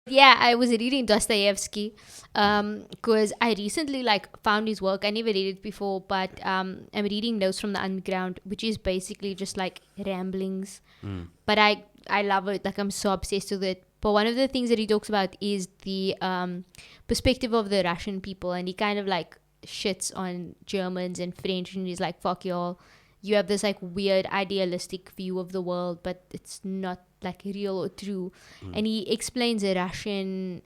Yeah, I was reading Dostoevsky because I recently found his work. I never read it before, but I'm reading Notes from the Underground, which is basically just like ramblings. But I love it. Like, I'm so obsessed with it. But one of the things that he talks about is the perspective of the Russian people, and he kind of like shits on Germans and French, and he's like, "Fuck y'all. You have this like weird idealistic view of the world, but it's not like real or true." And he explains a Russian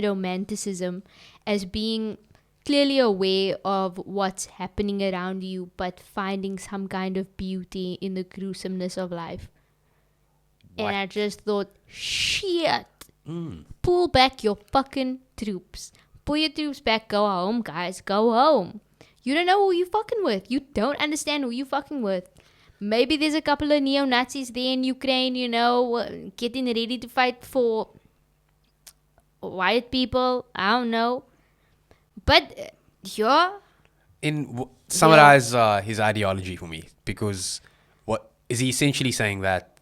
romanticism as being clearly aware of what's happening around you, but finding some kind of beauty in the gruesomeness of life. And I just thought, shit, pull back your fucking troops. Pull your troops back. Go home, guys. Go home. You don't know who you fucking with. You don't understand who you fucking with. Maybe there's a couple of neo-Nazis there in Ukraine, getting ready to fight for white people. I don't know. But, Summarize his ideology for me, because what is he essentially saying, that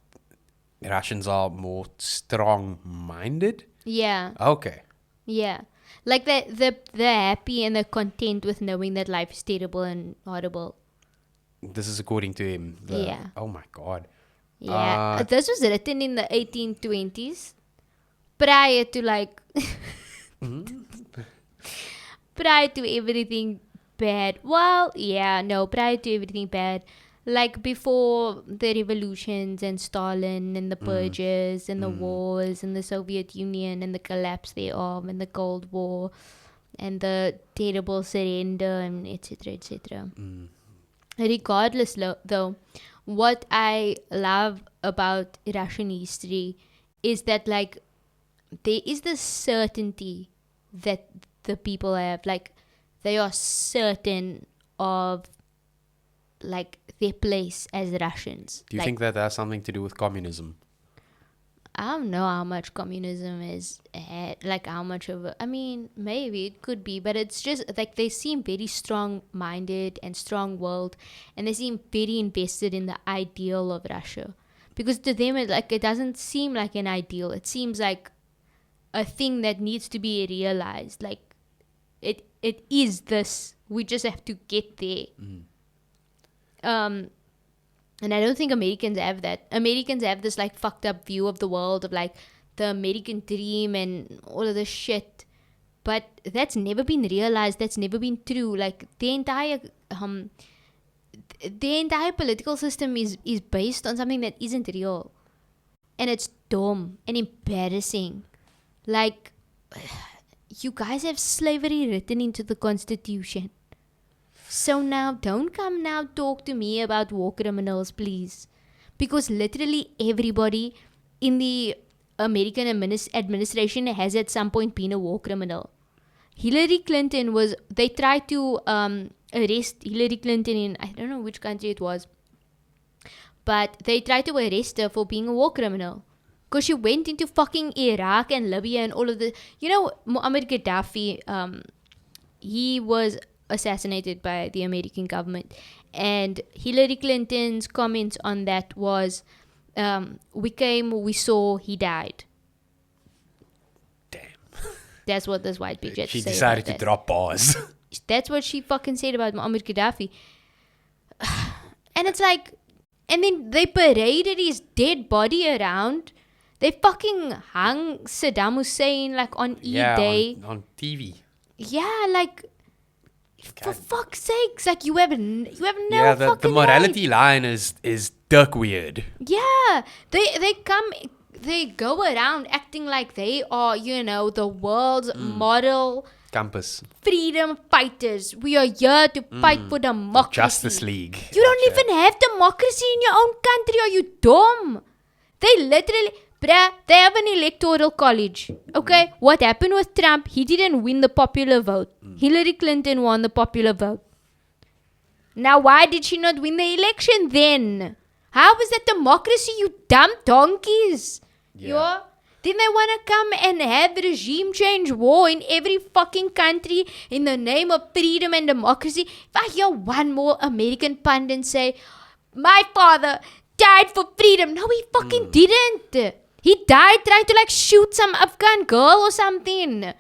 Russians are more strong-minded? yeah. Okay. Yeah. Like they're happy and they're content with knowing that life is terrible and horrible. This is according to him. Yeah. Oh my God. Yeah. This was written in the 1820s. Prior to prior to everything bad. Well, yeah, no, prior to everything bad. Like before the revolutions and Stalin and the purges and the wars and the Soviet Union and the collapse thereof and the Cold War and the terrible surrender and etc. etc. Regardless, though, what I love about Russian history is that there is this certainty that the people have. Like, they are certain of their place as Russians. Do you think that has something to do with communism? I don't know how much communism is, how much of it. I mean, maybe it could be, but it's just they seem very strong-minded and strong-willed, and they seem very invested in the ideal of Russia. Because to them, it doesn't seem like an ideal. It seems like a thing that needs to be realized. Like, it is this. We just have to get there. And I don't think Americans have that. Americans have this fucked up view of the world of the American dream and all of this shit. But that's never been realized. That's never been true. The entire political system is based on something that isn't real. And it's dumb and embarrassing. You guys have slavery written into the Constitution. So now, don't come now talk to me about war criminals, please. Because literally everybody in the American administration has at some point been a war criminal. Hillary Clinton they tried to arrest Hillary Clinton in, I don't know which country it was. But they tried to arrest her for being a war criminal. Because she went into fucking Iraq and Libya and all of the... Muammar Gaddafi, he was assassinated by the American government, and Hillary Clinton's comments on that was, we came, we saw, he died. Damn. That's what this white bitch had to say. She decided to drop bars. That's what she fucking said about Muammar Gaddafi. And it's and then they paraded his dead body around. They fucking hung Saddam Hussein on Eid Day. On TV. Yeah, for fuck's sakes, you have no the morality line is duck weird. Yeah, they go around acting like they are, the world's moral compass, freedom fighters. We are here to fight for democracy. Justice League. You don't even have democracy in your own country. Are you dumb? They literally... they have an electoral college. Okay? What happened with Trump? He didn't win the popular vote. Hillary Clinton won the popular vote. Now, why did she not win the election then? How is that democracy, you dumb donkeys? Yeah. Then they want to come and have regime change war in every fucking country in the name of freedom and democracy. If I hear one more American pundit say, my father died for freedom. No, he fucking didn't. He died trying to like shoot some Afghan girl or something.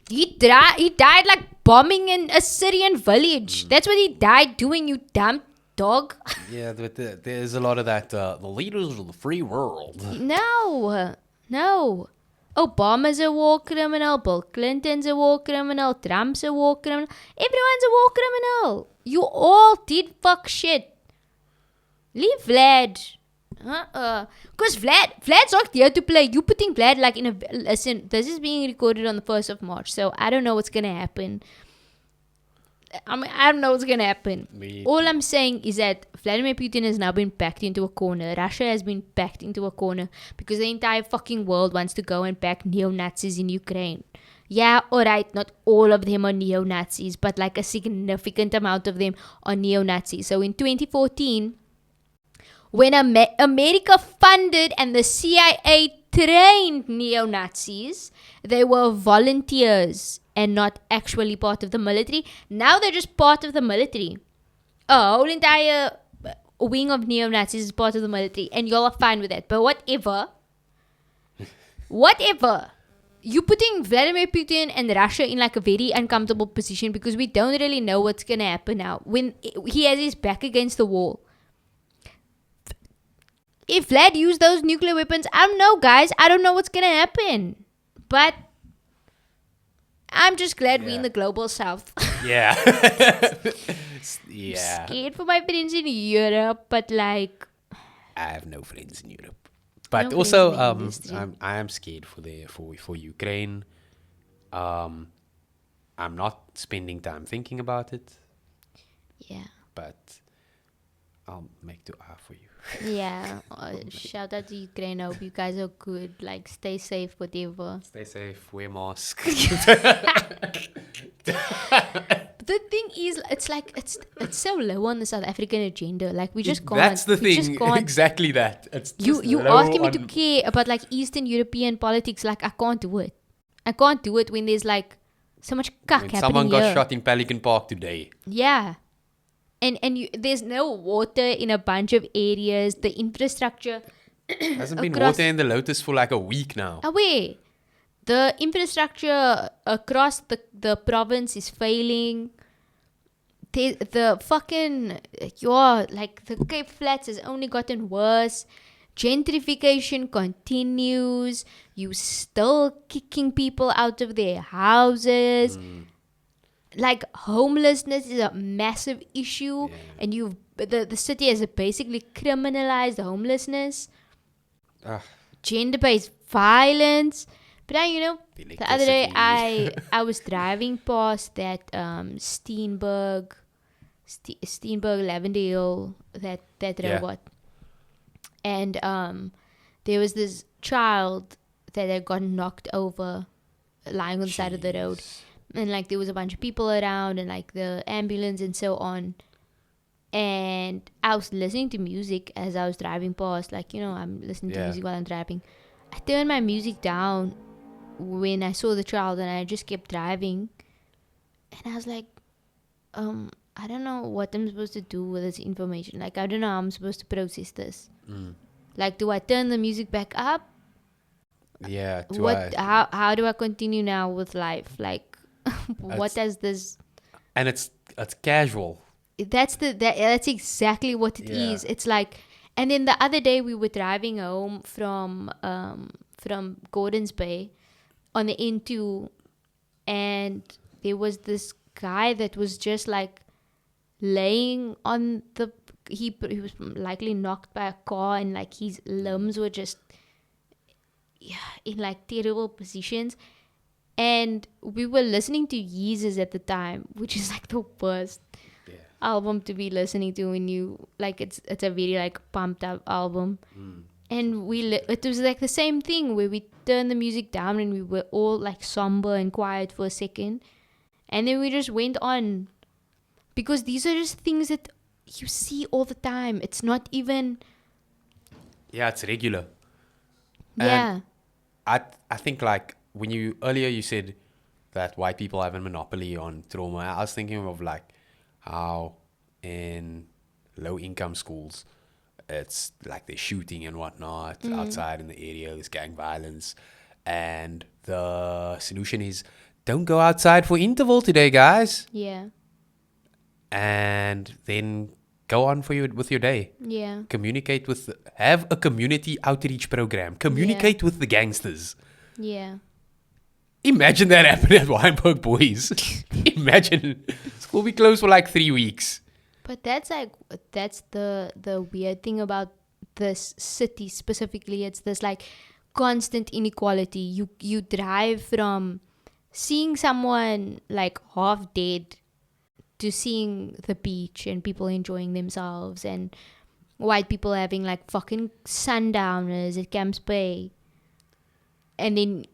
He died like bombing in a Syrian village. That's what he died doing, you dumb dog. Yeah, but there's a lot of that. The leaders of the free world. No. Obama's a war criminal. Bill Clinton's a war criminal. Trump's a war criminal. Everyone's a war criminal. You all did fuck shit. Leave Vlad. Because Vlad's not here to play. You putting Vlad like in a... Listen, this is being recorded on the 1st of March. So I don't know what's going to happen. I don't know what's going to happen. All I'm saying is that Vladimir Putin has now been backed into a corner. Russia has been backed into a corner because the entire fucking world wants to go and back neo-Nazis in Ukraine. Yeah, alright, not all of them are neo-Nazis, but like a significant amount of them are neo-Nazis. So in 2014, when America funded and the CIA trained neo-Nazis, they were volunteers and not actually part of the military. Now they're just part of the military. A whole entire wing of neo-Nazis is part of the military, and y'all are fine with that. But whatever. You're putting Vladimir Putin and Russia in like a very uncomfortable position because we don't really know what's going to happen now when he has his back against the wall. If Vlad used those nuclear weapons, I don't know, guys. I don't know what's going to happen. But I'm just glad we're in the global south. Yeah. I'm scared for my friends in Europe, but like... I have no friends in Europe. But also, I am scared for Ukraine. I'm not spending time thinking about it. Yeah. But I'll make dua for you. Yeah. Shout out to Ukraine. I hope you guys are good. Like, stay safe, whatever. Stay safe. Wear mask. The thing is, it's like it's so low on the South African agenda. Like we just can't. That's the thing. Exactly that. It's just you asking me to care about like Eastern European politics. Like I can't do it. I can't do it when there's like so much cuck happening someone got here. shot in Pelican Park today. Yeah, and there's no water in a bunch of areas. The infrastructure hasn't been water in the Lotus for like a week now. Away. The infrastructure across the province is failing. The fucking, like the Cape Flats has only gotten worse. Gentrification continues. You still kicking people out of their houses. Like homelessness is a massive issue. Yeah. And the city has basically criminalized homelessness. Gender-based violence. But the other day I was driving past that Steenberg Lavender Hill, that robot, and there was this child that had gotten knocked over, lying on the side of the road, and like there was a bunch of people around and like the ambulance and so on, and I was listening to music as I was driving past, like I'm listening to music while I'm driving. I turned my music down when I saw the child and I just kept driving, and I was like, I don't know what I'm supposed to do with this information. Like, I don't know how I'm supposed to process this. Like, do I turn the music back up? Yeah. How do I continue now with life? Like, what does this? And it's casual. That's exactly what it is. It's like, and then the other day we were driving home from Gordons Bay on the N2, and there was this guy that was just like laying on he was likely knocked by a car, and like his limbs were just in like terrible positions, and we were listening to Yeezus at the time, which is like the worst album to be listening to when you like it's a very like pumped up album. And it was like the same thing where we turned the music down and we were all like somber and quiet for a second, and then we just went on, because these are just things that you see all the time. It's not even... Yeah, it's regular. Yeah. And I think like when earlier you said that white people have a monopoly on trauma, I was thinking of like how in low income schools it's like they're shooting and whatnot outside in the area. There's gang violence, and the solution is don't go outside for interval today, guys. Yeah. And then go on with your day. Yeah. Communicate have a community outreach program. Communicate with the gangsters. Yeah. Imagine that happening at Wynberg Boys. Imagine school be closed for like 3 weeks. But that's the weird thing about this city specifically. It's this like constant inequality. You drive from seeing someone like half dead to seeing the beach and people enjoying themselves and white people having like fucking sundowners at Camps Bay. And then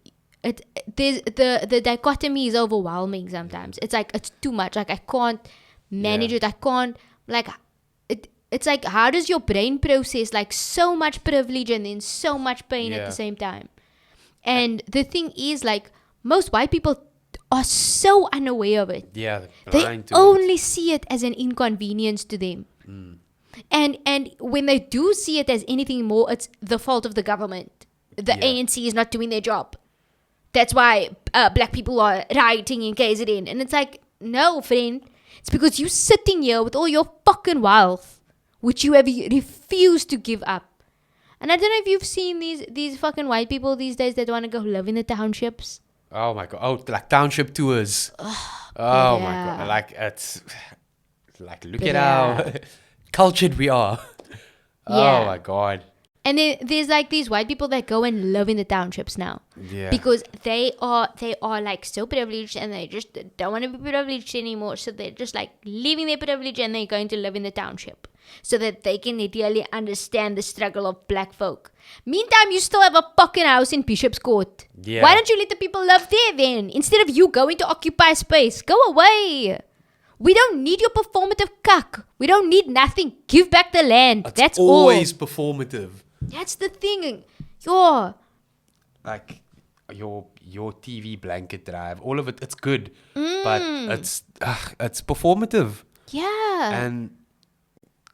the dichotomy is overwhelming sometimes. It's like it's too much. Like I can't manage it. I can't like it's like how does your brain process like so much privilege and then so much pain at the same time? And the thing is like most white people are so unaware of it. Yeah, they only see it as an inconvenience to them. And when they do see it as anything more, it's the fault of the government. The ANC is not doing their job. That's why black people are rioting in KZN. And it's like, no, friend. It's because you're sitting here with all your fucking wealth, which you have refused to give up. And I don't know if you've seen these fucking white people these days that want to go live in the townships. Oh my god! Oh, like township tours. Oh my god! Like it's like look at how cultured we are. Oh my god! And then there's like these white people that go and live in the townships now. Yeah. Because they are like so privileged and they just don't want to be privileged anymore. So they're just like leaving their privilege and they're going to live in the township. So that they can really understand the struggle of black folk. Meantime, you still have a fucking house in Bishop's Court. Yeah. Why don't you let the people live there then? Instead of you going to occupy space. Go away. We don't need your performative cuck. We don't need nothing. Give back the land. That's always all. Performative. That's the thing. Like your TV blanket drive, all of it, it's good. But it's performative. Yeah. And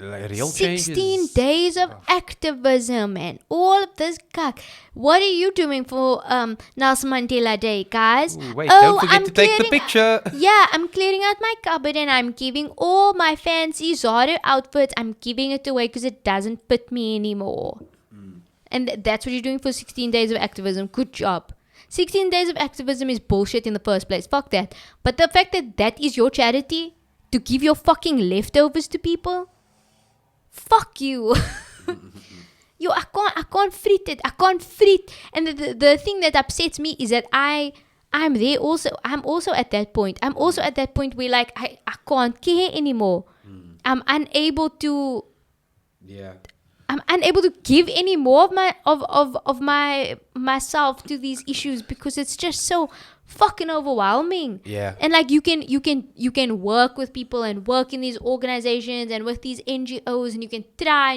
like, real change 16 days of activism and all of this cuck. What are you doing for Nelson Mandela Day, guys? Ooh, wait, don't forget to take the picture. Yeah, I'm clearing out my cupboard and I'm giving all my fancy Zara outfits, I'm giving it away because it doesn't fit me anymore. And that's what you're doing for 16 days of activism. Good job. 16 days of activism is bullshit in the first place. Fuck that. But the fact that is your charity to give your fucking leftovers to people, fuck you. I can't frit it. I can't frit. And the thing that upsets me is that I'm there also. I'm also at that point. I'm also at that point where like I can't care anymore. I'm unable to. Yeah. I'm unable to give any more of myself to these issues because it's just so fucking overwhelming. Yeah. And like you can work with people and work in these organizations and with these NGOs and you can try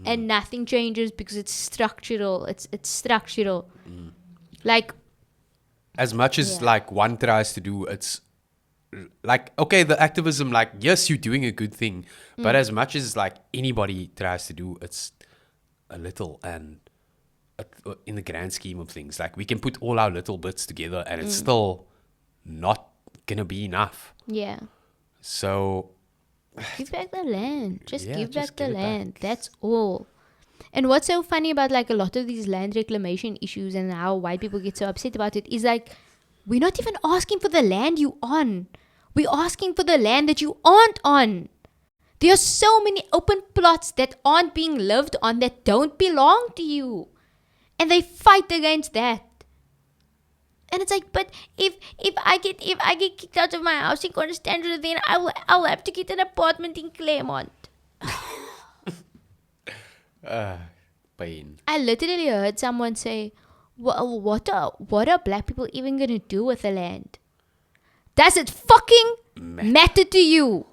and nothing changes because it's structural. It's structural. Like as much as like one tries to do, it's like, okay, the activism, like, yes, you're doing a good thing, but as much as like anybody tries to do, it's a little, and in the grand scheme of things, like we can put all our little bits together and it's still not gonna be enough. Yeah. So give back the land. Just give just back the give it land. back. That's all. And what's so funny about like a lot of these land reclamation issues and how white people get so upset about it is like we're not even asking for the land you on. We're asking for the land that you aren't on. There are so many open plots that aren't being lived on that don't belong to you. And they fight against that. And it's like, but if I get kicked out of my house in Constantine, then I'll have to get an apartment in Claremont. Pain. I literally heard someone say, well, what are black people even going to do with the land? Does it fucking matter to you?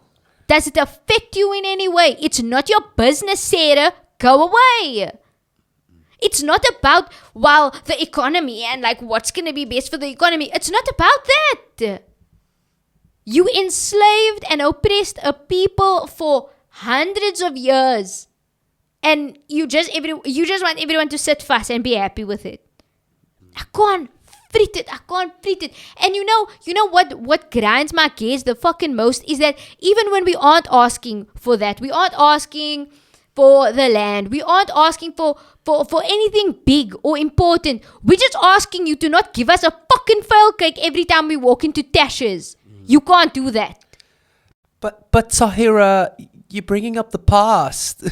Does it affect you in any way? It's not your business, Sarah. Go away. It's not about, well, the economy and like what's going to be best for the economy. It's not about that. You enslaved and oppressed a people for hundreds of years. and you just want everyone to sit fast and be happy with it. I can't treat it. And you know what grinds my gears the fucking most is that even when we aren't asking for that, we aren't asking for the land, we aren't asking for anything big or important, we're just asking you to not give us a fucking fail cake every time we walk into Tasha's. You can't do that. But Taahirah, you're bringing up the past.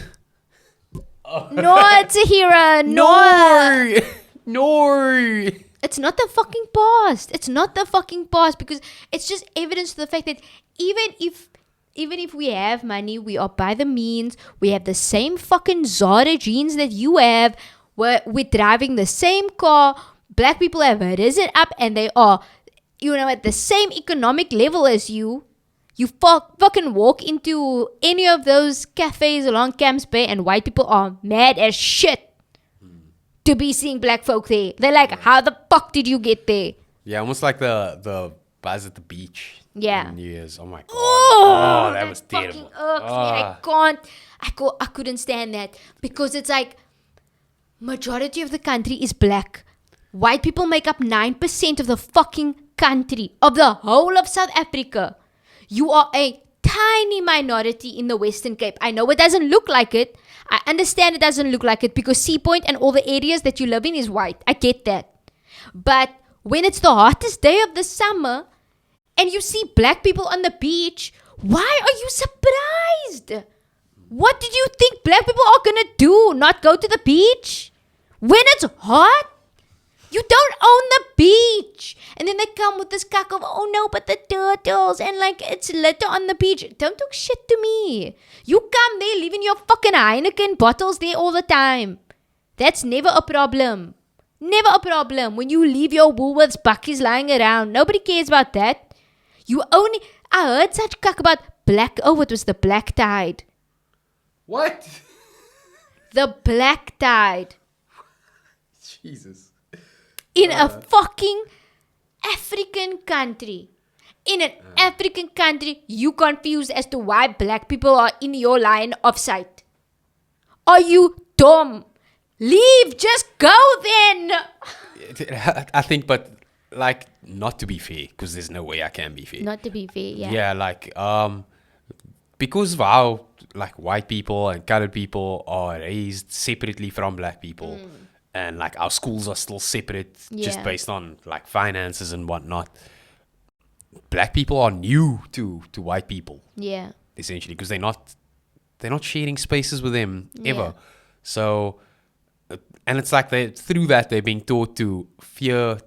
No, Taahirah, no. No. It's not the fucking past. It's not the fucking past, because it's just evidence to the fact that even if we have money, we are by the means, we have the same fucking Zara jeans that you have, we're driving the same car, black people have risen up and they are, at the same economic level as you. You fucking walk into any of those cafes along Camps Bay and white people are mad as shit to be seeing black folk there. They're like, how the fuck did you get there? Yeah, almost like the buzz at the beach. Yeah. On New Year's. Oh my god. Oh, that was fucking terrible. irks me. I couldn't stand that, because it's like majority of the country is black. White people make up 9% of the fucking country, of the whole of South Africa. You are a tiny minority in the Western Cape. I know it doesn't look like it. I understand it doesn't look like it because Sea Point and all the areas that you live in is white. I get that. But when it's the hottest day of the summer and you see black people on the beach, why are you surprised? What did you think black people are going to do? Not go to the beach? When it's hot? You don't own the beach. And then they come with this cack of, oh no, but the turtles, and like it's litter on the beach. Don't talk shit to me. You come there leaving your fucking Heineken bottles there all the time. That's never a problem. Never a problem. When you leave your Woolworths buckies lying around, nobody cares about that. I heard such cack about it was the black tide. What? The black tide. Jesus. In a fucking African country. In an African country, you confused as to why black people are in your line of sight. Are you dumb? Leave, just go then. I think, but like, not to be fair, because there's no way I can be fair. Not to be fair, yeah. Yeah, like, because of how, like, white people and colored people are raised separately from black people. And like our schools are still separate just based on like finances and whatnot. Black people are new to white people. Yeah. Essentially, because they're not sharing spaces with them ever. So, and it's like through that they're being taught to fear.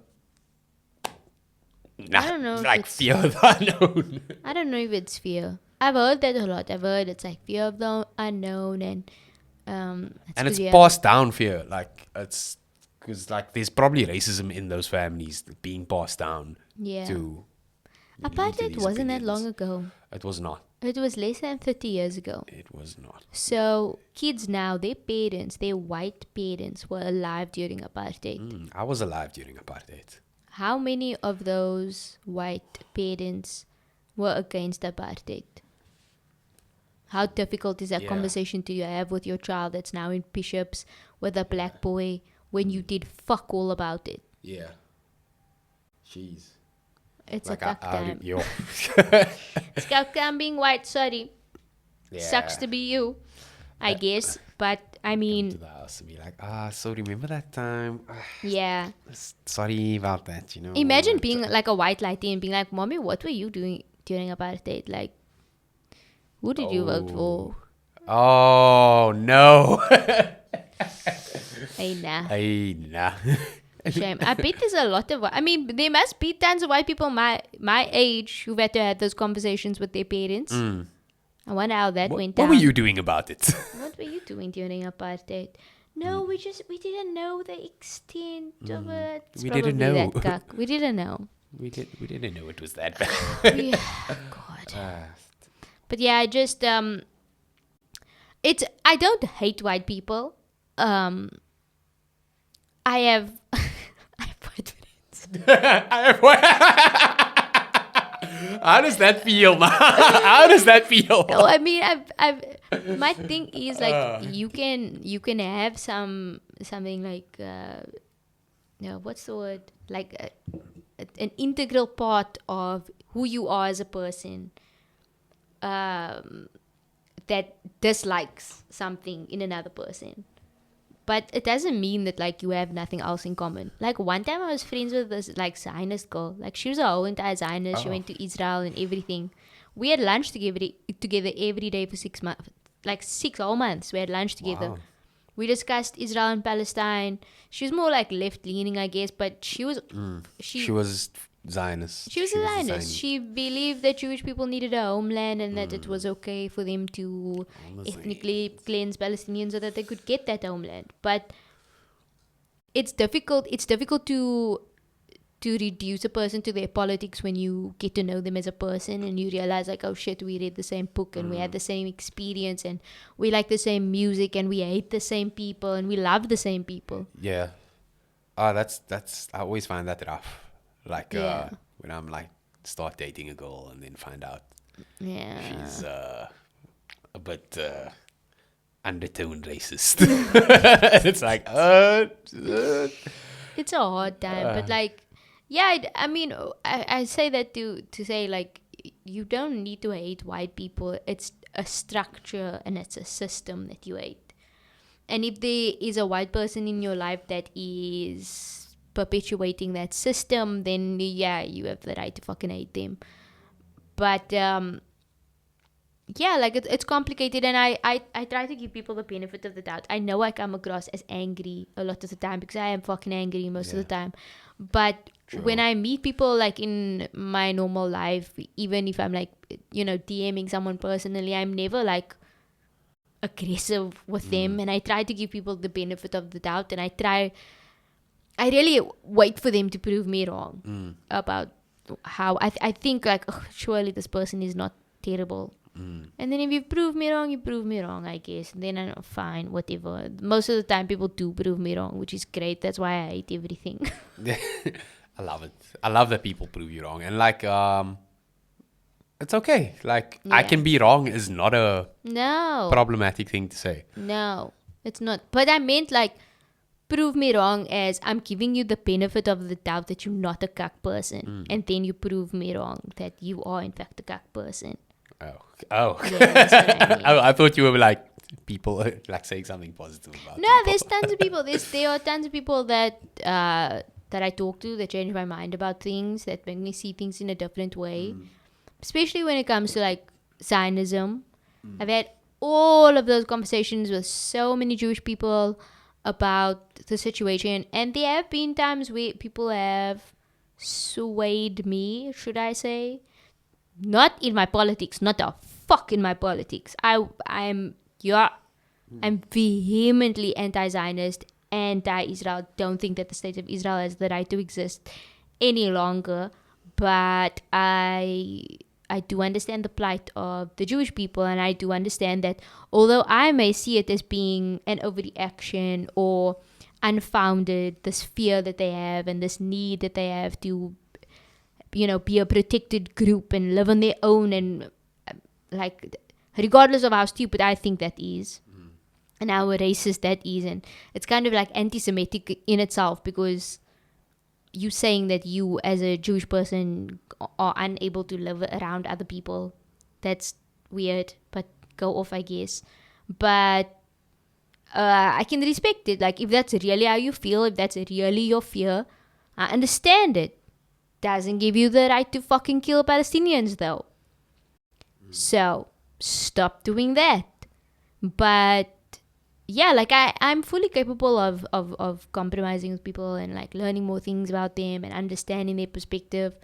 I don't know. Like fear of the unknown. I don't know if it's fear. I've heard that a lot. I've heard it's like fear of the unknown and it's passed down fear. Like it's because like there's probably racism in those families being passed down to Apartheid wasn't that long ago. It was not. It was less than 30 years ago. It was not. So kids now, their white parents were alive during Apartheid. I was alive during Apartheid. How many of those white parents were against Apartheid? How difficult is that conversation to have with your child that's now in Bishops with a black boy when you did fuck all about it? Yeah. Jeez. It's like a cuck time. It's cuck time being white, sorry. Yeah. Sucks to be you, I guess. But, I mean... Come to the house and be like, so remember that time? Yeah. Sorry about that, Imagine being like a white lighty and being like, Mommy, what were you doing during Apartheid? Like, who did you vote for? Oh, no. Hey, nah. Nah. Shame. I bet there's a lot of... I mean, there must be tons of white people my age who've had to have those conversations with their parents. I wonder how that went down. What were you doing about it? What were you doing during Apartheid? No, we didn't know the extent of it. It's We didn't know. That cuck. We didn't know. We didn't know it was that bad. God. But yeah, I just I don't hate white people. I have white friends. I have what? How does that feel, man? How does that feel? No, I mean, my thing is like you can have something like no, what's the word? Like an integral part of who you are as a person. That dislikes something in another person. But it doesn't mean that like you have nothing else in common. Like one time I was friends with this like Zionist girl. Like she was a whole entire Zionist. She went to Israel and everything. We had lunch together every day for 6 months. Like 6 whole months we had lunch together. Wow. We discussed Israel and Palestine. She was more like left leaning, I guess, but she was She was Zionist. she was a Zionist. She believed that Jewish people needed a homeland and that it was okay for them to ethnically cleanse Palestinians so that they could get that homeland. But it's difficult. It's difficult to reduce a person to their politics when you get to know them as a person and you realize like, oh shit, we read the same book and we had the same experience and we like the same music and we hate the same people and we love the same people. Yeah. Oh, that's. I always find that rough. Like Yeah. when I'm like start dating a girl and then find out Yeah. she's a bit undertone racist. It's like It's a hard time, but like, yeah, I mean, I say that to say like, you don't need to hate white people. It's a structure and it's a system that you hate. And if there is a white person in your life that is perpetuating that system, then yeah, you have the right to fucking hate them. But yeah, like it's complicated, and I try to give people the benefit of the doubt. I know I come across as angry a lot of the time because I am fucking angry most of the time. But when I meet people like in my normal life, even if I'm like, you know, DMing someone personally, I'm never like aggressive with them, and I try to give people the benefit of the doubt, and I really wait for them to prove me wrong about how I think like, oh, surely this person is not terrible. And then if you prove me wrong, I guess. And then I'm fine, whatever. Most of the time people do prove me wrong, which is great. That's why I hate everything. I love it. I love that people prove you wrong. And like it's okay. Like I can be wrong is not a problematic thing to say. No, it's not. But I meant like, prove me wrong as I'm giving you the benefit of the doubt that you're not a cuck person. And then you prove me wrong that you are in fact a cuck person. Oh. Yeah, that's what I mean. I thought you were like people like saying something positive about No, people. there's tons of people. There are tons of people that I talk to that change my mind about things, that make me see things in a different way. Especially when it comes to like Zionism. I've had all of those conversations with so many Jewish people about the situation, and there have been times where people have swayed me, should I say, not in my politics, not a fuck in my politics. I'm vehemently anti-Zionist, anti-Israel, don't think that the state of Israel has the right to exist any longer, but I do understand the plight of the Jewish people, and I do understand that although I may see it as being an overreaction or unfounded, this fear that they have and this need that they have to, you know, be a protected group and live on their own, and like, regardless of how stupid I think that is and how racist that is, and it's kind of like anti-Semitic in itself, because you saying that you as a Jewish person are unable to live around other people, that's weird, but go off, I guess. But I can respect it. Like, if that's really how you feel, if that's really your fear, I understand it. Doesn't give you the right to fucking kill Palestinians, though. So stop doing that. But yeah, like I'm fully capable of compromising with people and like learning more things about them and understanding their perspective.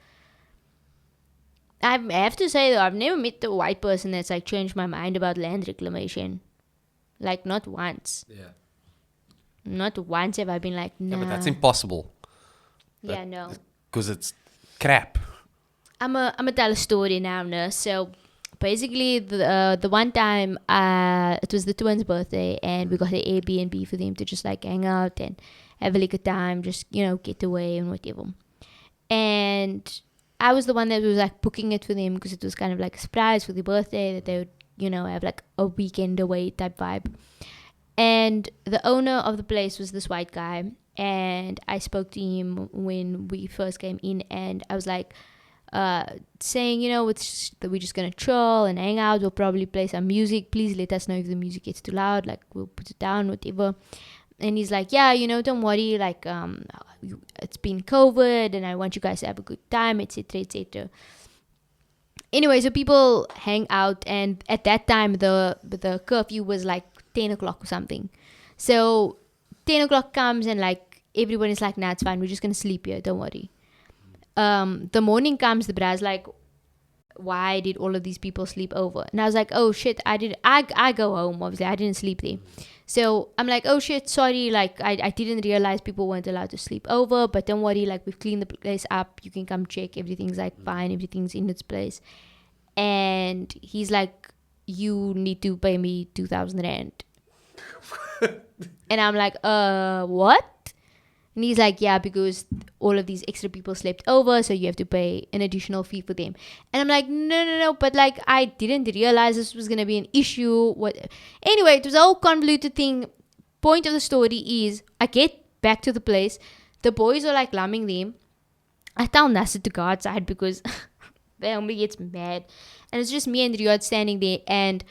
I have to say though, I've never met a white person that's like changed my mind about land reclamation. Like, not once. Yeah. Not once have I been like, nah. Yeah, but that's impossible. Yeah, no. Because it's crap. I'm a tell a story now, no? So basically, the one time, it was the twins' birthday, and we got an Airbnb for them to just like hang out and have a good time, just, you know, get away and whatever. And I was the one that was like booking it for them because it was kind of like a surprise for their birthday that they would, have like a weekend away type vibe. And the owner of the place was this white guy, and I spoke to him when we first came in, and I was like, saying, we're just gonna chill and hang out. We'll probably play some music. Please let us know if the music gets too loud. Like, we'll put it down, whatever. And he's like, yeah, don't worry. Like, it's been COVID, and I want you guys to have a good time, etc., etc. Anyway, so people hang out, and at that time, the curfew was like 10 o'clock or something. So 10 o'clock comes, and like everyone is like, nah, it's fine. We're just gonna sleep here. Don't worry. The morning comes, the bra's like, why did all of these people sleep over? And I was like, oh shit, I go home, obviously I didn't sleep there. So I'm like, oh shit, sorry, like I didn't realize people weren't allowed to sleep over, but don't worry, like we've cleaned the place up, you can come check, everything's like fine, everything's in its place. And he's like, you need to pay me 2,000 rand. And I'm like, what? And he's like, yeah, because all of these extra people slept over, so you have to pay an additional fee for them. And I'm like, no, but like I didn't realize this was going to be an issue. Anyway, it was a whole convoluted thing. Point of the story is, I get back to the place. The boys are like lumming them. I tell Nasser to go outside because the homie gets mad. And it's just me and Riyadh standing there, and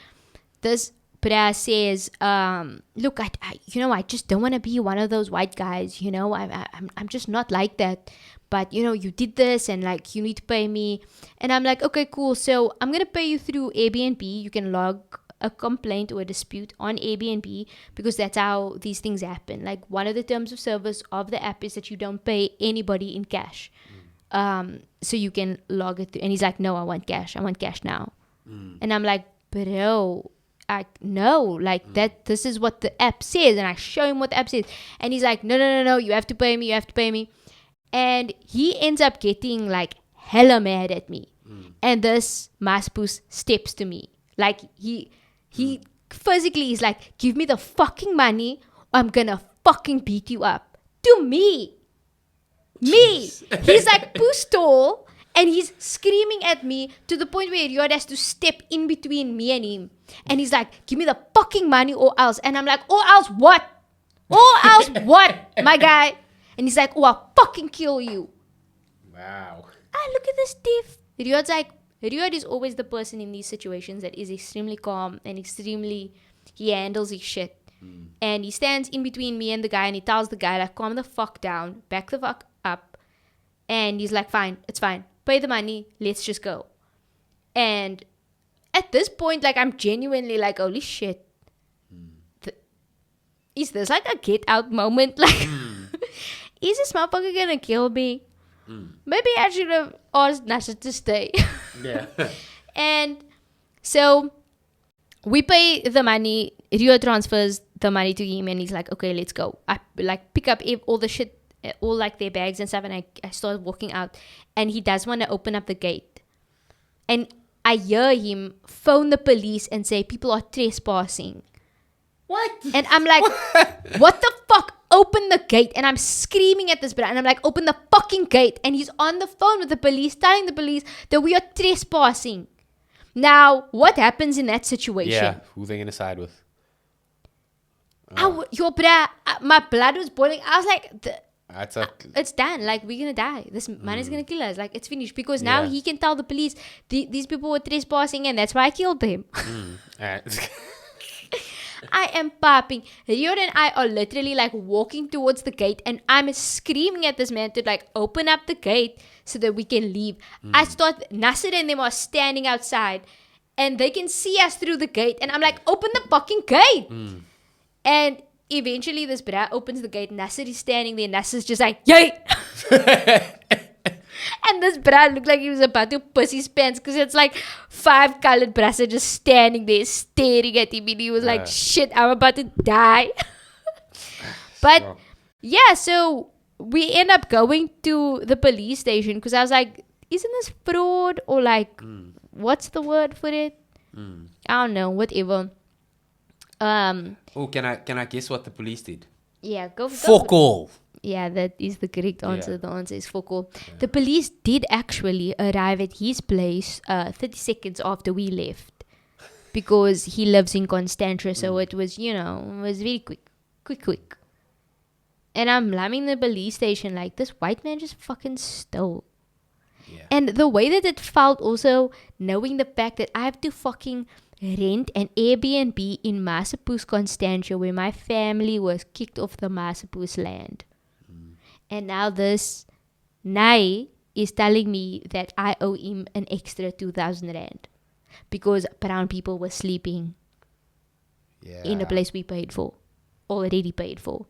this Bra says, look, I just don't want to be one of those white guys, I'm just not like that. But, you did this, and like, you need to pay me. And I'm like, okay, cool. So I'm going to pay you through Airbnb. You can log a complaint or a dispute on Airbnb, because that's how these things happen. Like, one of the terms of service of the app is that you don't pay anybody in cash. So you can log it through. And he's like, no, I want cash now. And I'm like, bro, this is what the app says. And I show him what the app says, and he's like, no, you have to pay me. And he ends up getting like hella mad at me. And this maspoos steps to me, like he physically is like, give me the fucking money or I'm gonna fucking beat you up. To me. He's like puss tall, and he's screaming at me to the point where Riyadh has to step in between me and him. And he's like, give me the fucking money or else. And I'm like, or else what? My guy? And he's like, oh, I'll fucking kill you. Wow. Look at this diff. Riyadh's like, Riyadh is always the person in these situations that is extremely calm and he handles his shit. And he stands in between me and the guy, and he tells the guy, like, calm the fuck down, back the fuck up. And he's like, fine, it's fine. Pay the money, let's just go. And at this point, like, I'm genuinely like, holy shit. Is this like a get out moment? Like, is this motherfucker gonna kill me? Maybe I should have asked Nasser to stay. Yeah. And so we pay the money. Rio transfers the money to him, and he's like, okay, let's go. I like pick up all the shit, all like their bags and stuff, and I start walking out, and he does want to open up the gate, and I hear him phone the police and say people are trespassing. What? And I'm like, what the fuck? Open the gate. And I'm screaming at this bro, and I'm like, open the fucking gate. And he's on the phone with the police, telling the police that we are trespassing. Now, what happens in that situation? Yeah, who they gonna side with? My blood was boiling. I was like, That's it's done. Like, we're gonna die. This man is gonna kill us. Like, it's finished. Because now he can tell the police these people were trespassing, and that's why I killed them. I am popping. Rio and I are literally like walking towards the gate, and I'm screaming at this man to like open up the gate so that we can leave. I start, Nasser and them are standing outside, and they can see us through the gate, and I'm like, open the fucking gate. And eventually this bra opens the gate. Nasser is standing there. Nasser's just like, yay. And this bra looked like he was about to piss his pants, because it's like 5 colored bras are just standing there staring at him, and he was like, shit, I'm about to die. But yeah, so we end up going to the police station, because I was like, isn't this fraud, or like what's the word for it? I don't know, whatever. Can I guess what the police did? Yeah, go. Fuck all. Yeah, that is the correct answer. Yeah. The answer is fuck all. The police did actually arrive at his place 30 seconds after we left because he lives in Constantia, so it was, it was very quick. And I'm in the police station like, this white man just fucking stole. Yeah. And the way that it felt also, knowing the fact that I have to fucking rent an Airbnb in Masapoos, Constantia, where my family was kicked off the Masapoos land. And now this Nai is telling me that I owe him an extra 2,000 rand because brown people were sleeping in a place we already paid for.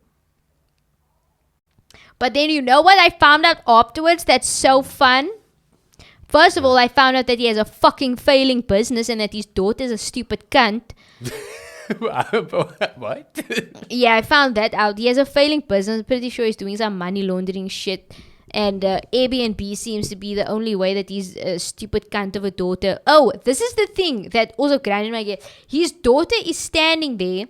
But then you know what I found out afterwards that's so fun? First of all, I found out that he has a fucking failing business and that his daughter's a stupid cunt. What? Yeah, I found that out. He has a failing business. Pretty sure he's doing some money laundering shit. And Airbnb seems to be the only way that he's a stupid cunt of a daughter. Oh, this is the thing that also grinded my gear. His daughter is standing there.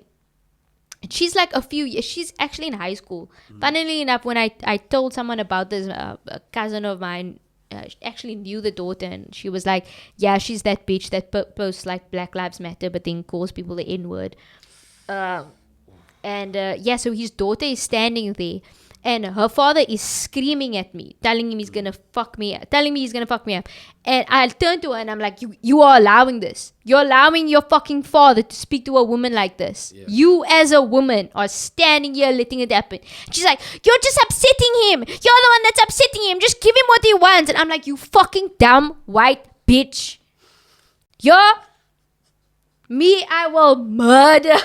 She's like a few years. She's actually in high school. Funnily enough, when I told someone about this, a cousin of mine actually knew the daughter, and she was like, yeah, she's that bitch that posts like Black Lives Matter but then calls people the N-word. So his daughter is standing there and her father is screaming at me, telling me he's gonna fuck me up. And I turn to her and I'm like, you are allowing this. You're allowing your fucking father to speak to a woman like this. Yeah. You as a woman are standing here letting it happen. She's like, you're just upsetting him. You're the one that's upsetting him. Just give him what he wants. And I'm like, you fucking dumb white bitch. I will murder.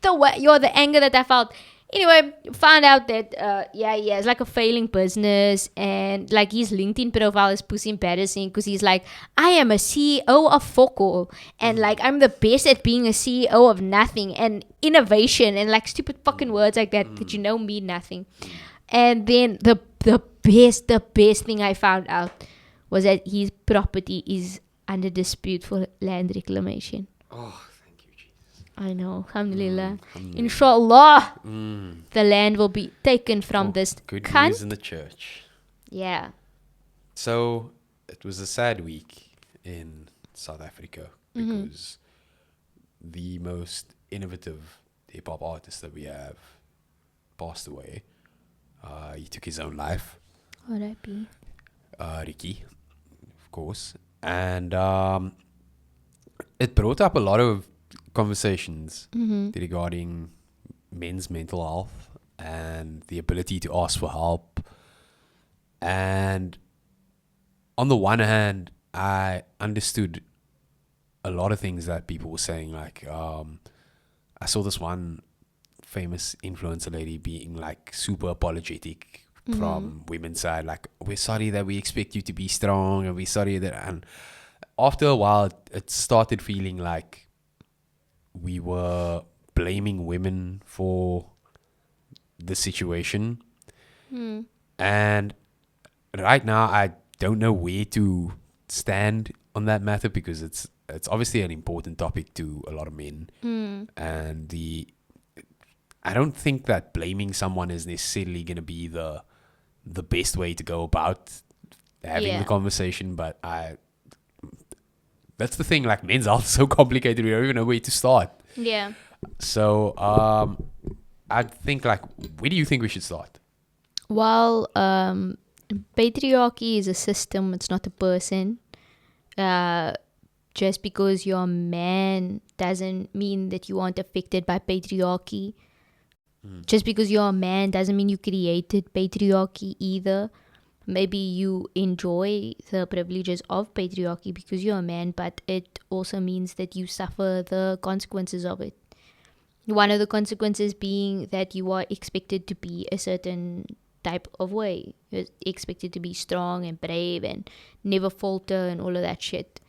The anger that I felt. Anyway, found out that, he has like a failing business and like his LinkedIn profile is pussy embarrassing because he's like, I am a CEO of Foko and like I'm the best at being a CEO of nothing and innovation and like stupid fucking words like that mean nothing. And then the best thing I found out was that his property is under dispute for land reclamation. Oh. I know, alhamdulillah. Inshallah, the land will be taken from this good cunt. News in the church. Yeah. So, it was a sad week in South Africa because the most innovative hip-hop artist that we have passed away. He took his own life. R.I.P. Ricky, of course. And it brought up a lot of conversations regarding men's mental health and the ability to ask for help. And on the one hand, I understood a lot of things that people were saying. Like, I saw this one famous influencer lady being like super apologetic from women's side. Like, we're sorry that we expect you to be strong and we're sorry that... And after a while, it started feeling like we were blaming women for the situation. And right now, I don't know where to stand on that matter because it's obviously an important topic to a lot of men. And I don't think that blaming someone is necessarily going to be the best way to go about having the conversation, but that's the thing, like men's health is so complicated, we don't even know where to start. Yeah. So, I think, like, where do you think we should start? Well, patriarchy is a system, it's not a person. Just because you're a man doesn't mean that you aren't affected by patriarchy. Just because you're a man doesn't mean you created patriarchy either. Maybe you enjoy the privileges of patriarchy because you're a man, but it also means that you suffer the consequences of it. One of the consequences being that you are expected to be a certain type of way. You're expected to be strong and brave and never falter and all of that shit.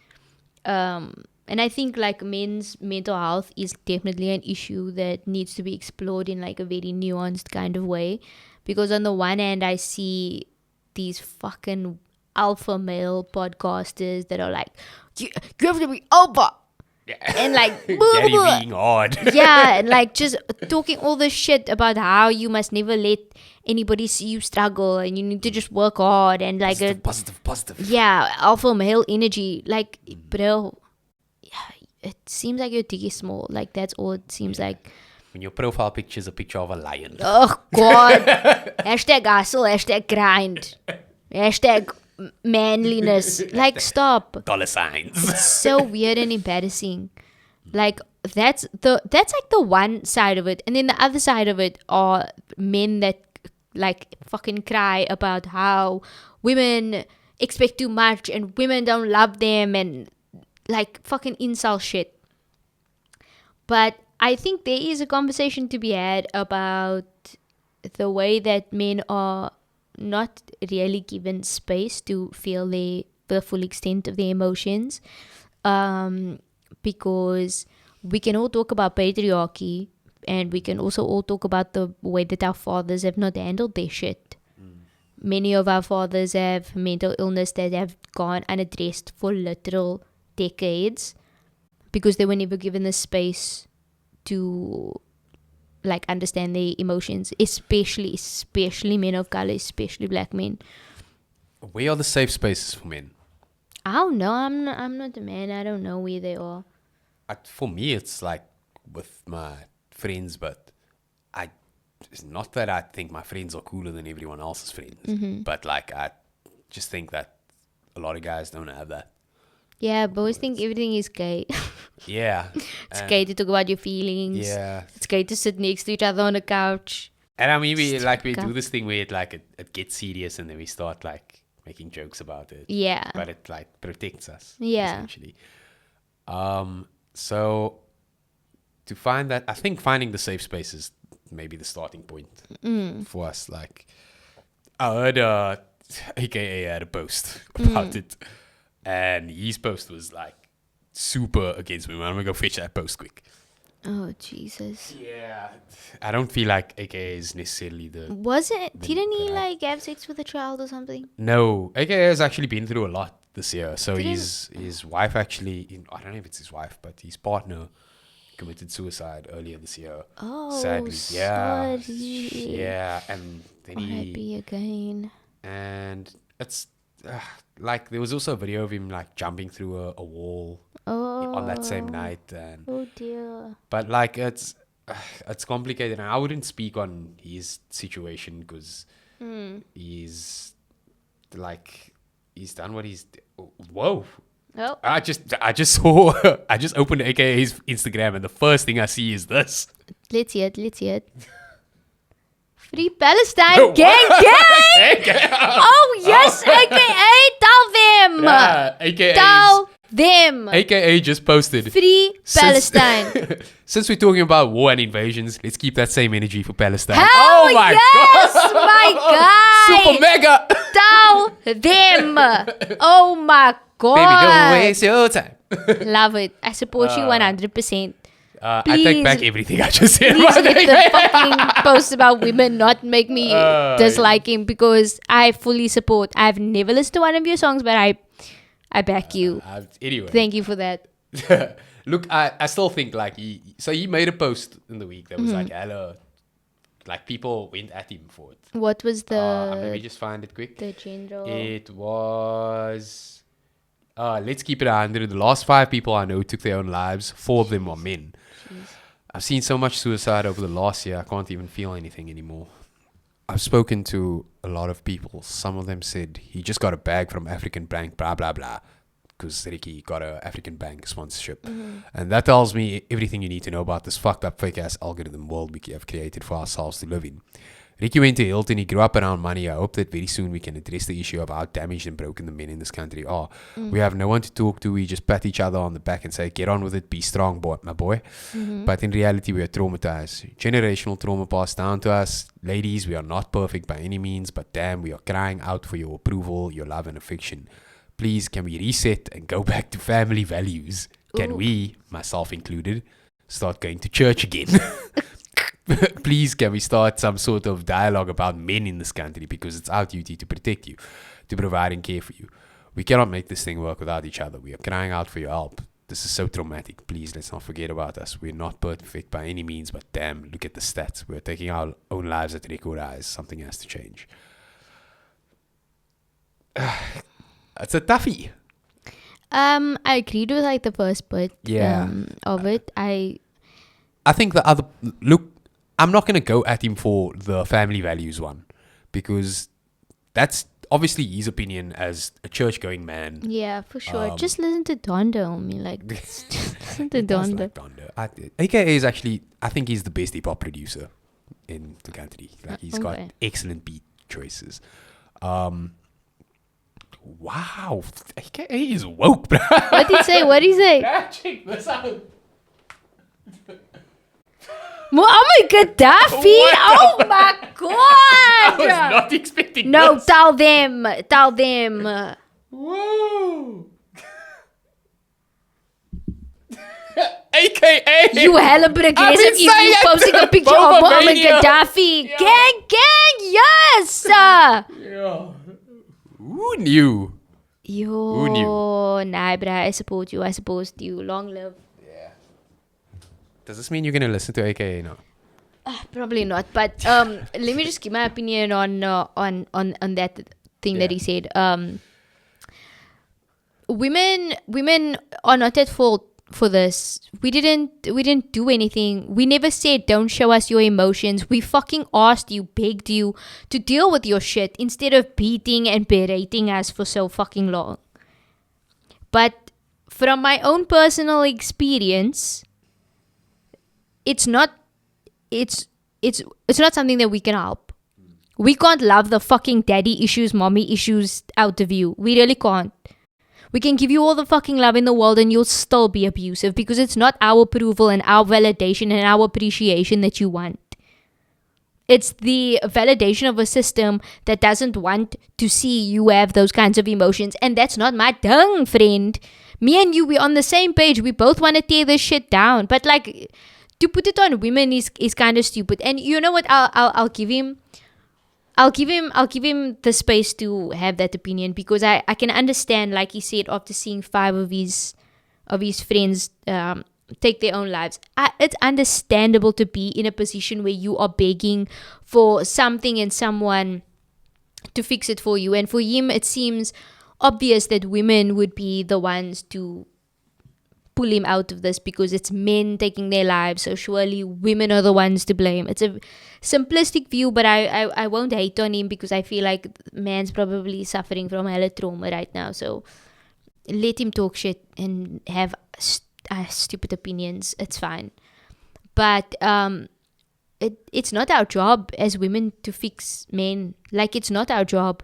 And I think like men's mental health is definitely an issue that needs to be explored in like a very nuanced kind of way. Because on the one hand, I see these fucking alpha male podcasters that are like, you have to be alpha. and like Gary being hard. yeah, and like just talking all this shit about how you must never let anybody see you struggle and you need to just work hard and like Positive. yeah, alpha male energy. Like, bro, it seems like your dick is small. Like, that's all it seems like. When your profile picture is a picture of a lion. Oh God. Hashtag hustle, hashtag grind, hashtag manliness. Like, stop. Dollar signs. It's so weird and embarrassing. Like, that's like the one side of it, and then the other side of it are men that like fucking cry about how women expect too much and women don't love them and like fucking incel shit. But I think there is a conversation to be had about the way that men are not really given space to feel the full extent of their emotions. Because we can all talk about patriarchy and we can also all talk about the way that our fathers have not handled their shit. Many of our fathers have mental illness that have gone unaddressed for literal decades because they were never given the space to like understand their emotions, especially men of color, especially black men. Where are the safe spaces for men? I don't know. I'm not a man. I don't know where they are. For me, it's like with my friends, but it's not that I think my friends are cooler than everyone else's friends, but like I just think that a lot of guys don't have that. Yeah, boys think everything is gay. Yeah. It's gay to talk about your feelings. Yeah. It's gay to sit next to each other on a couch. And I mean, we do this thing where it gets serious and then we start like making jokes about it. Yeah. But it like protects us. Yeah. Essentially. So to find that, I think finding the safe space is maybe the starting point for us. Like I heard AKA had a post about it. And his post was like super against me. I'm gonna go fetch that post quick. Oh Jesus! Yeah, I don't feel like AKA is necessarily the. Was it? Didn't he like have sex with a child or something? No, AKA has actually been through a lot this year. So his wife actually, I don't know if it's his wife, but his partner committed suicide earlier this year. Oh, sadly, sorry. Yeah, and then happy again. And it's. Like there was also a video of him like jumping through a wall on that same night, and oh dear. But like it's complicated, and I wouldn't speak on his situation because he's done what he's. Whoa! Oh. I just saw I just opened AKA's Instagram, and the first thing I see is this. Let's hear it. Free Palestine, gang! Oh yes, AKA, tell them. Tell them. AKA just posted. Free Palestine. Since we're talking about war and invasions, let's keep that same energy for Palestine. Oh my yes, my guy. Super mega. Tell them. Oh my God. Baby, don't waste your time. Love it. I support you 100%. I take back everything I just said. Please get the fucking post about women not make me dislike him, because I fully support. I've never listened to one of your songs, but I back you. Anyway. Thank you for that. Look, I still think like he made a post in the week that was like, hello. Like people went at him for it. What was the... let me just find it quick. The general... It was... let's keep it 100. The last 5 people I know took their own lives. 4 of them are men. Jeez. I've seen so much suicide over the last year, I can't even feel anything anymore. I've spoken to a lot of people. Some of them said he just got a bag from African Bank, blah, blah, blah, because Ricky got a African Bank sponsorship. And that tells me everything you need to know about this fucked up fake-ass algorithm world we have created for ourselves to live in. Ricky went to Hilton. He grew up around money. I hope that very soon we can address the issue of how damaged and broken the men in this country are. We have no one to talk to. We just pat each other on the back and say, get on with it. Be strong, boy, my boy. But in reality, we are traumatized. Generational trauma passed down to us. Ladies, we are not perfect by any means, but damn, we are crying out for your approval, your love and affection. Please, can we reset and go back to family values? Can we, myself included, start going to church again? Please, can we start some sort of dialogue about men in this country, because it's our duty to protect you, to provide and care for you. We cannot make this thing work without each other. We are crying out for your help. this is so traumatic. Please, let's not forget about us. We're not perfect by any means, but damn, look at the stats. We're taking our own lives at record highs. Something has to change. It's a toughie. I agreed with like the first bit of it. I think the other... Look, I'm not going to go at him for the family values one, because that's obviously his opinion as a church-going man. Yeah, for sure. Just listen to Donda. I mean, like, just listen to Donda. Like Donda. AKA is actually, I think he's the best hip-hop producer in the country. Like, he's got excellent beat choices. Wow, AKA is woke, bro. What did he say? What did he say? Check this out. Muammar Gaddafi! Oh my god! I was not expecting No, this. tell them. Tell them. Whoa. AKA. You hella progressive if you posting a picture of Muammar Gaddafi. Yeah. Gang, yes! Yeah. Who knew? Yo, knew? nah, bruh, I support you. I suppose you. Long live. Does this mean you're going to listen to AKA now? Probably not. But let me just give my opinion on that thing that he said. Women are not at fault for this. We didn't do anything. We never said don't show us your emotions. We fucking asked you, begged you to deal with your shit instead of beating and berating us for so fucking long. But from my own personal experience, it's not something that we can help. We can't love the fucking daddy issues, mommy issues out of you. We really can't. We can give you all the fucking love in the world and you'll still be abusive because it's not our approval and our validation and our appreciation that you want. It's the validation of a system that doesn't want to see you have those kinds of emotions. And that's not my dung, friend. Me and you, we're on the same page. We both want to tear this shit down. But like, to put it on women is kind of stupid. And you know what? I'll give him the space to have that opinion because I can understand, like he said, after seeing 5 of his friends take their own lives. It's understandable to be in a position where you are begging for something and someone to fix it for you. And for him, it seems obvious that women would be the ones to pull him out of this because it's men taking their lives, so surely women are the ones to blame. It's a simplistic view, but I won't hate on him because I feel like man's probably suffering from hella trauma right now, so let him talk shit and have stupid opinions. It's fine, but it's not our job as women to fix men. Like, it's not our job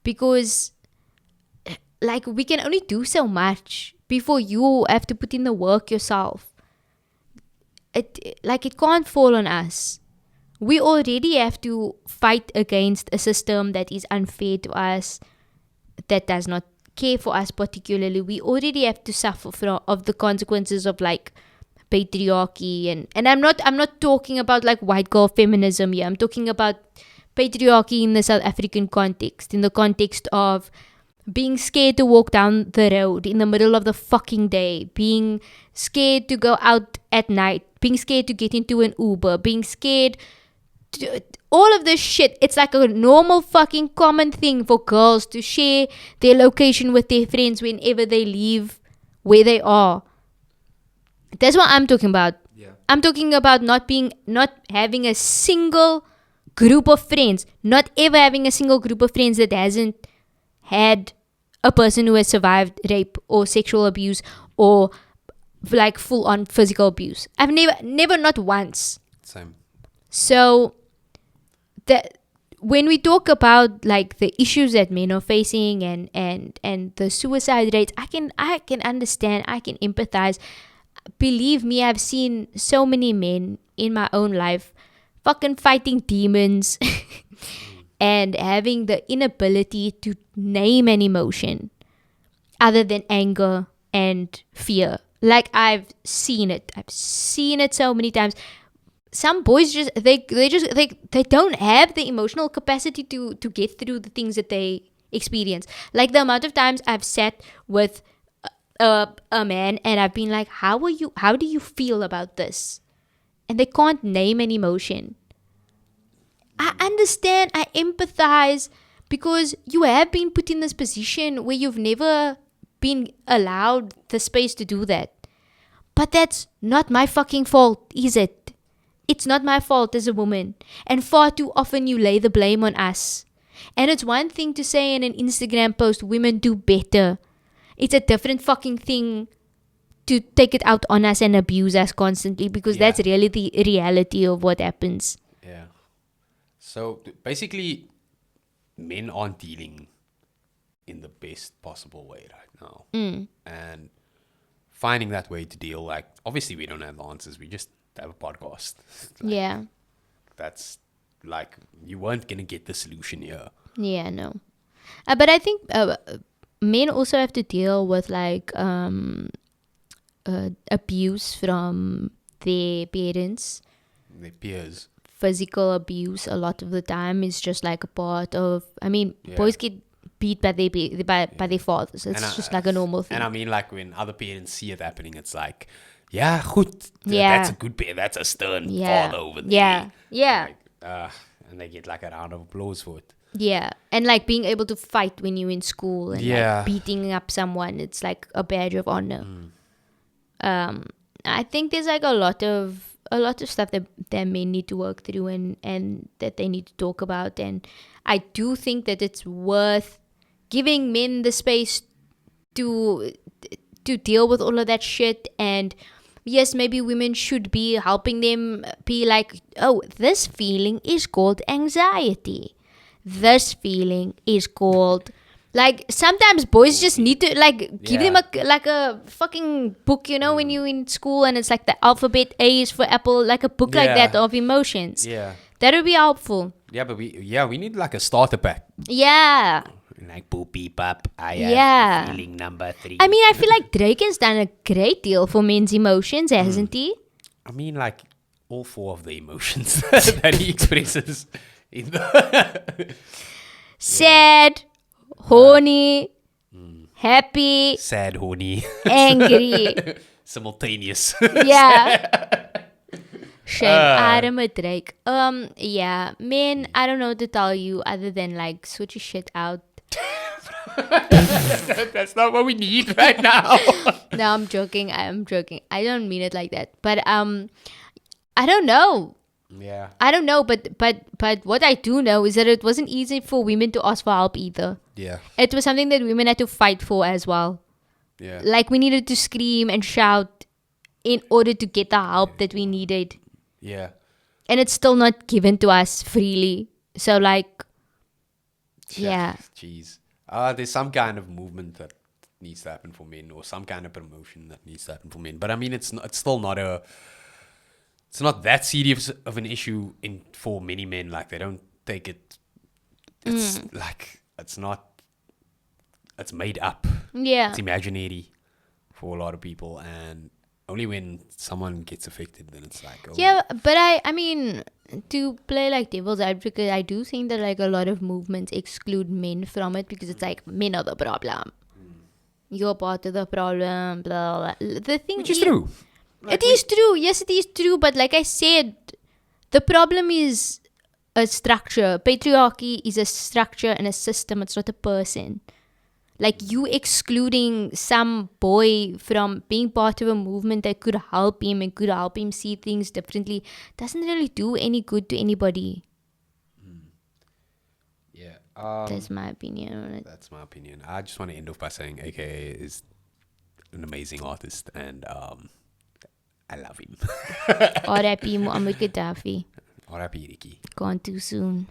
because like we can only do so much before you have to put in the work yourself. It can't fall on us. We already have to fight against a system that is unfair to us, that does not care for us particularly. We already have to suffer of the consequences of like patriarchy and I'm not talking about like white girl feminism here. I'm talking about patriarchy in the South African context, in the context of being scared to walk down the road in the middle of the fucking day, being scared to go out at night, being scared to get into an Uber, being scared to, all of this shit. It's like a normal fucking common thing for girls to share their location with their friends whenever they leave where they are. That's what I'm talking about. Yeah. I'm talking about not having a single group of friends, not ever having a single group of friends that hasn't had a person who has survived rape or sexual abuse or like full on physical abuse. I've never not once. Same. So that when we talk about like the issues that men are facing and the suicide rates, I can understand, I can empathize. Believe me, I've seen so many men in my own life fucking fighting demons and having the inability to name an emotion other than anger and fear. Like, I've seen it so many times. Some boys just they don't have the emotional capacity to get through the things that they experience. Like the amount of times I've sat with a man and I've been like, how do you feel about this? And they can't name an emotion. I understand, I empathize, because you have been put in this position where you've never been allowed the space to do that. But that's not my fucking fault, is it? It's not my fault as a woman. And far too often you lay the blame on us. And it's one thing to say in an Instagram post, women do better. It's a different fucking thing to take it out on us and abuse us constantly, because that's really the reality of what happens. Yeah. So basically, men aren't dealing in the best possible way right now. And finding that way to deal, like, obviously we don't have the answers. We just have a podcast. Like, that's like, you weren't going to get the solution here. Yeah, no. But I think men also have to deal with like abuse from their parents. Their peers. Physical abuse a lot of the time is just like a part of, I mean, boys get beat by their fathers. It's just like a normal thing. And I mean, like, when other parents see it happening, it's like, yeah, goed. That's a good parent. That's a stern father over there. Yeah. Like, and they get like a round of applause for it. Yeah. And like being able to fight when you're in school and like beating up someone, it's like a badge of honor. I think there's like a lot of stuff that men need to work through and that they need to talk about. And I do think that it's worth giving men the space to deal with all of that shit. And yes, maybe women should be helping them be like, oh, this feeling is called anxiety. This feeling is called... Like, sometimes boys just need to, like, give them a fucking book, you know, when you're in school and it's like the alphabet A is for apple, like a book like that of emotions. Yeah. That would be helpful. Yeah, but we need like a starter pack. Yeah. Like, boop, beep, up, I have feeling number 3. I mean, I feel like Drake has done a great deal for men's emotions, hasn't he? I mean, like, all 4 of the emotions that he expresses in the... Sad, horny, happy, sad, horny, angry, simultaneous. Yeah. Shame. I'm a Drake. Yeah, men, I don't know what to tell you other than like sort your shit out. That's not what we need right now. No, I'm joking. I don't mean it like that. But I don't know. Yeah. I don't know, but what I do know is that it wasn't easy for women to ask for help either. Yeah. It was something that women had to fight for as well. Yeah. Like, we needed to scream and shout in order to get the help that we needed. Yeah. And it's still not given to us freely. So, like, yeah. Jeez. There's some kind of movement that needs to happen for men, or some kind of promotion that needs to happen for men. But I mean, it's still not it's not that serious of an issue for many men. Like, they don't take it. It's like, it's made up. Yeah. It's imaginary for a lot of people, and only when someone gets affected, then it's like, oh. Yeah, but I mean, to play like devil's advocate, I do think that like a lot of movements exclude men from it, because it's like, men are the problem. You're part of the problem, blah, blah. The thing Which is true. Like, it is true. Yes, it is true. But like I said, the problem is a structure. Patriarchy is a structure and a system. It's not a person. Like, you excluding some boy from being part of a movement that could help him and could help him see things differently doesn't really do any good to anybody. Yeah. That's my opinion on it. That's my opinion. I just want to end off by saying AKA is an amazing artist, and I love him. R.I.P. Muammar Gaddafi. R.I.P. Ricky. Gone too soon.